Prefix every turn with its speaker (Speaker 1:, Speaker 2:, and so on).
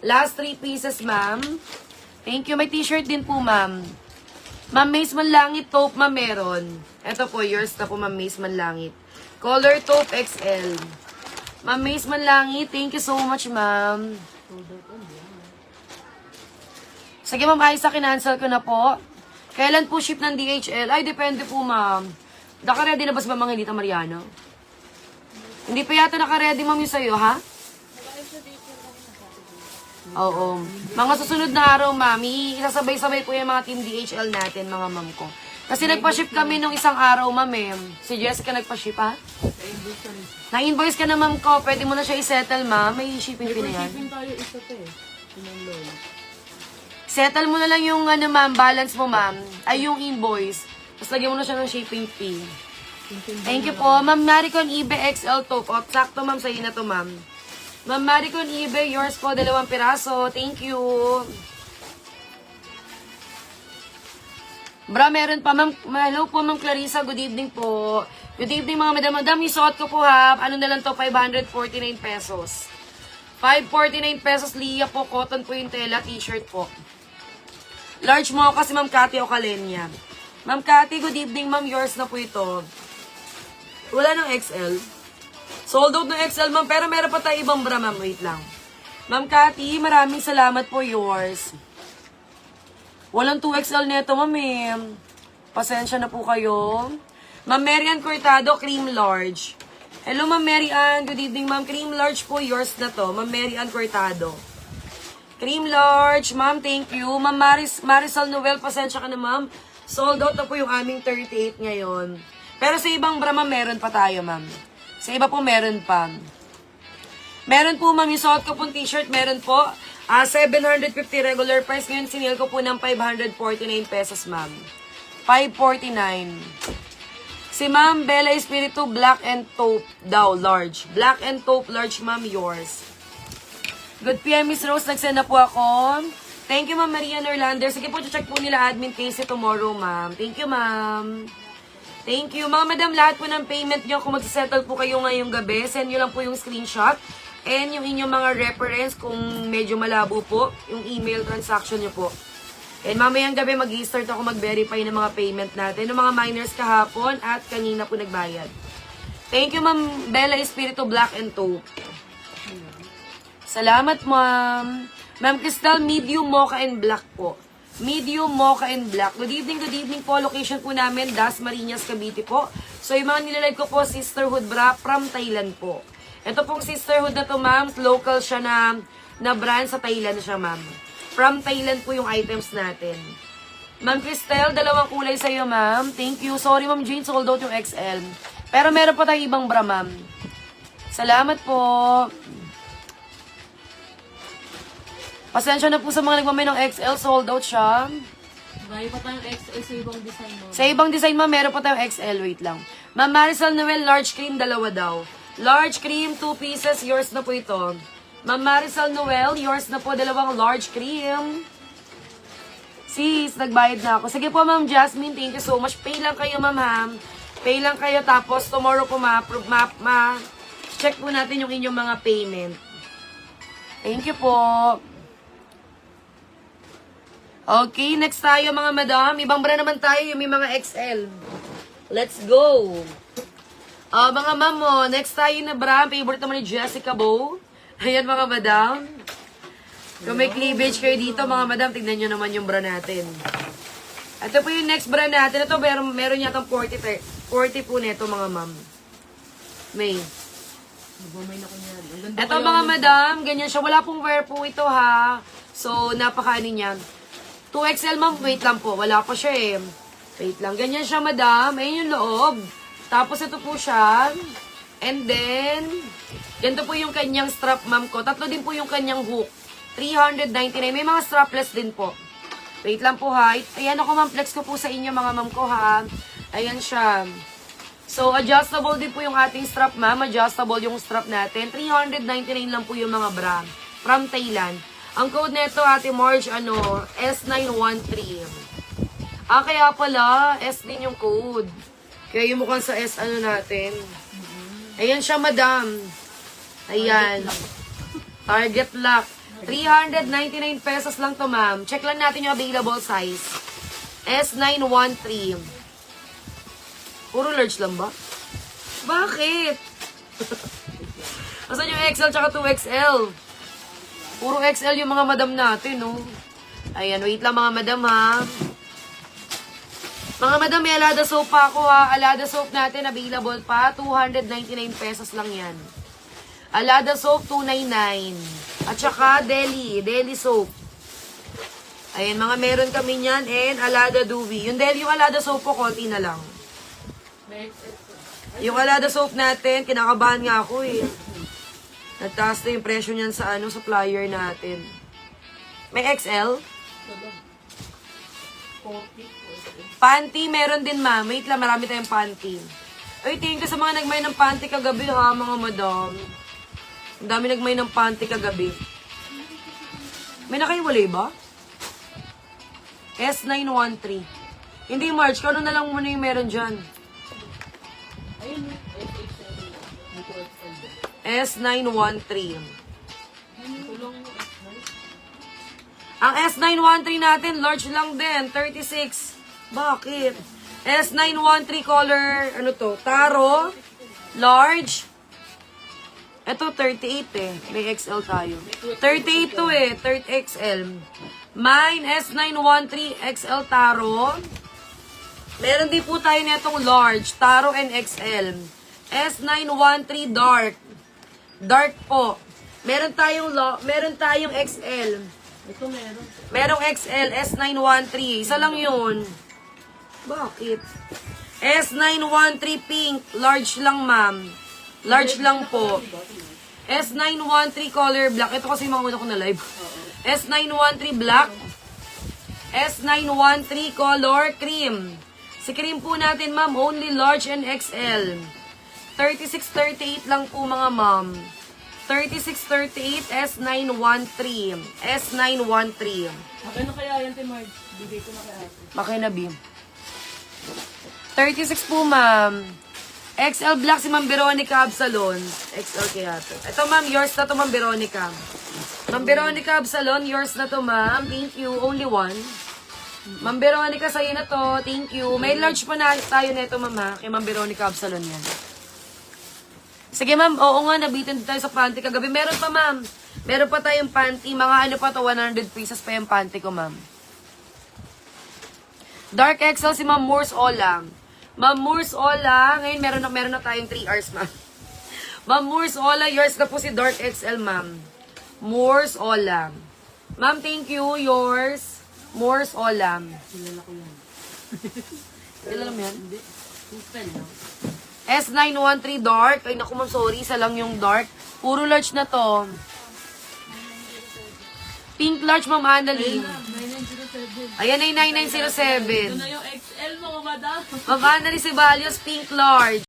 Speaker 1: Last 3 pieces, ma'am. Thank you. May t-shirt din po, ma'am. Ma'am Mace Manlangit taupe, ma'am, meron. Ito po, yours na po, ma'am Mace Manlangit. Color taupe XL. Ma'am Mace Manlangit, thank you so much, ma'am. Sige, ma'am Aiza, kinancel ko na po. Kailan po ship ng DHL? Ay, depende po, ma'am. Naka-ready na ba si Ma'am Angelita Mariano? Hindi pa yata naka-ready, ma'am, yung sa'yo, ha? Oo. Mga susunod na araw, ma'am, isasabay-sabay po yung mga team DHL natin, mga ma'am ko. Kasi nagpa-ship kami nung isang araw, ma'am, eh. Si Jessica nagpa-ship, ha? Na-invoice ka na, ma'am ko. Pwede mo na siya i-settle, ma'am. May shipping fee na yan.
Speaker 2: Shipping tayo isa to eh.
Speaker 1: Settle mo na lang yung, ano, ma'am, balance mo, ma'am. Ay, yung invoice. Tapos lagyan mo na siya ng shipping fee. Thank you po. Ma'am Maricon Ibe XL Taupe. O, sakto, ma'am, sa'yo na to, ma'am. Ma'am Maricon Ibe, yours po, 2 piraso. Thank you. Bra, meron pa, ma'am. Hello po, ma'am Clarissa. Good evening po. Good evening, mga madam. Madam, yung suot ko po, ha. Ano na lang to, 549 pesos. 549 pesos, Lia po. Cotton po yung tela, t-shirt po. Large mo kasi, ma'am Cathy Ocalenia. Ma'am Cathy, good evening, ma'am. Yours na po ito. Wala ng XL. Sold out ng XL, ma'am. Pero meron pa tayo ibang bra, ma'am. Wait lang. Ma'am Cathy, maraming salamat po, yours. Walang 2XL nito, ma'am, eh. Pasensya na po kayo. Ma'am Marian Cortado, cream large. Hello, ma'am Marian. Good evening, ma'am. Cream large po, yours na to. Ma'am Marian Cortado. Cream large, ma'am, thank you. Ma'am Marisol Noel, pasensya ka na, ma'am. Sold out na po yung aming 38 ngayon. Pero sa ibang bra, ma'am, meron pa tayo, ma'am. Sa iba po, meron pa. Meron po, ma'am, yung suot ko pong t-shirt, meron po. 750 regular price. Ngayon, sinil ko po ng 549 pesos, ma'am. 549. Si Ma'am Bella Espiritu, black and taupe daw, large. Black and taupe, large, ma'am, yours. Good PM, Miss Rose. Nagsend na po ako. Thank you, Ma'am Maria Norlander. Sige po, check po nila admin case tomorrow, ma'am. Thank you, ma'am. Thank you. Mga madam, lahat po ng payment nyo, kung magsasettle po kayo ngayong gabi, send nyo lang po yung screenshot and yung inyong mga reference kung medyo malabo po, yung email transaction nyo po. And mamayang gabi, mag-i-start ako mag-verify ng mga payment natin, ng mga miners kahapon at kanina po nagbayad. Thank you, Ma'am Bella Espiritu, black and taupe. Salamat, ma'am. Ma'am Crystal, medium, mocha, and black po. Medium, mocha, and black. Good evening po. Location po namin, Dasmariñas, Cavite po. So, yung mga nilalive ko po, Sisterhood Bra from Thailand po. Ito pong Sisterhood na to, ma'am. Local siya na brand sa Thailand siya, ma'am. From Thailand po yung items natin. Ma'am Crystal, 2 kulay sa'yo, ma'am. Thank you. Sorry, ma'am Jane, sold out yung XL. Pero meron pa tayong ibang bra, ma'am. Salamat po. Pasensya na po sa mga nagmamay ng XL, sold out siya.
Speaker 2: Gaya pa tayong XL sa ibang design mo.
Speaker 1: Sa ibang design, ma'am, meron pa tayong XL. Wait lang. Ma'am Marisol Noel, large cream, 2 daw. Large cream, 2 pieces, yours na po ito. Ma'am Marisol Noel, yours na po, 2 large cream. Sis, nagbayad na ako. Sige po, Ma'am Jasmine, thank you so much. Pay lang kayo, ma'am. Pay lang kayo, tapos tomorrow po check po natin yung inyong mga payment. Thank you po. Okay, next tayo mga madam. Ibang bra naman tayo, yung may mga XL. Let's go. Mga ma'am, next tayo na bra. Favorite naman ni Jessica Bow. Ayan mga madam. Kung may cleavage kayo dito, mga madam, tignan nyo naman yung bra natin. Ito po yung next bra natin. Ito, meron yatang 40 po nito mga ma'am. May. Ito mga madam, ganyan siya. Wala pong wear po ito ha. So, napakaano niyan. 2XL, ma'am. Wait lang po. Wala pa siya eh. Wait lang. Ganyan siya, madam. Ayun yung loob. Tapos, ito po siya. And then, ganito po yung kanyang strap, ma'am ko. 3 din po yung kanyang hook. 399. May mga strapless din po. Wait lang po, ha. Ayan ako, ma'am. Flex ko po sa inyo, mga ma'am ko, ha. Ayan siya. So, adjustable din po yung ating strap, ma'am. Adjustable yung strap natin. 399 lang po yung mga bra. From Thailand. Ang code nito, Ate Marge, S913. Kaya pala, S din yung code. Kaya yung mukhang sa S, natin. Ayan siya, madam. Ayan. Target lock. 399 pesos lang to, ma'am. Check lang natin yung available size. S913. Puro large lang ba? Bakit? Asan yung XL tsaka 2XL? Puro XL yung mga madam natin, no? Ayan, wait lang mga madam, ha? Mga madam, may Alada soap pa ako, ha? Alada soap natin, available pa. 299 pesos lang yan. Alada soap, 299. At saka, Deli soap. Ayan, mga meron kami niyan. And Alada Dewy. Yung Alada soap po, konti na lang. Yung Alada soap natin, kinakabahan nga ako, eh. Nagtaas na yung presyo niyan sa supplier natin. May XL? Panty, meron din, ma'am. Wait lang, marami tayong panty. Ay, tingin ka sa mga nagmay ng panty kagabi, ha, mga madam. Ang dami nagmay ng panty kagabi. May nakaiwalay ba? S913. Hindi, March. Kano na lang muna yung meron dyan? S913. Ang S913 natin, large lang din. 36. Bakit? S913 color, ano to? Taro. Large. Ito, 38 eh. May XL tayo. 38 to eh. 30XL. Mine, S913 XL Taro. Meron din po tayo netong large. Taro and XL. S913 dark. Dark po. Meron tayong XL.
Speaker 2: Ito meron.
Speaker 1: Merong XL, S913. Isa lang yun. Bakit? S913 pink. Large lang, ma'am. Large lang po. S913 color black. Ito kasi yung mga una ko na live. S913 black. S913 color cream. Si cream po natin, ma'am, only large and XL. 36-38 lang po, mga ma'am. 36-38 S913. S913.
Speaker 2: Okay na kaya yan, Marge. Bigay ko na kaya ate.
Speaker 1: Makinabi. 36 po, ma'am. XL black si Ma'am Veronica Absalon. XL kaya to. Ito, ma'am, yours na to, Ma'am Veronica. Ma'am Veronica Absalon, yours na to, ma'am. Thank you. Only one. Ma'am Veronica, sa'yo na to. Thank you. May large pa na tayo neto, ma'am, ha? Kay Ma'am Veronica Absalon yan. Sige, ma'am. Oo nga, nabitin din tayo sa panty kagabi. Meron pa, ma'am. Meron pa tayong panty. Mga ano pa to, 100 pieces pa yung panty ko, ma'am. Dark XL si Ma'am Moors Ola. Ma'am Moors Ola. Ngayon, meron na tayong 3 hours, ma'am. Ma'am Moors Ola, yours na po si Dark XL, ma'am. Moors Ola. Ma'am, thank you. Yours. Moors Ola.
Speaker 2: Kilala ko yan.
Speaker 1: Kilala mo yan?
Speaker 2: Hindi. Spell lang.
Speaker 1: S913 dark. Ay, naku, ma'am, sorry. Isa lang yung dark. Puro large na to. Pink large, Ma'am Annalyn.
Speaker 2: 9907.
Speaker 1: Ayan ay 9907.
Speaker 2: Ito na yung XL, mga madam.
Speaker 1: Ma'am Annalyn Ceballos, pink large.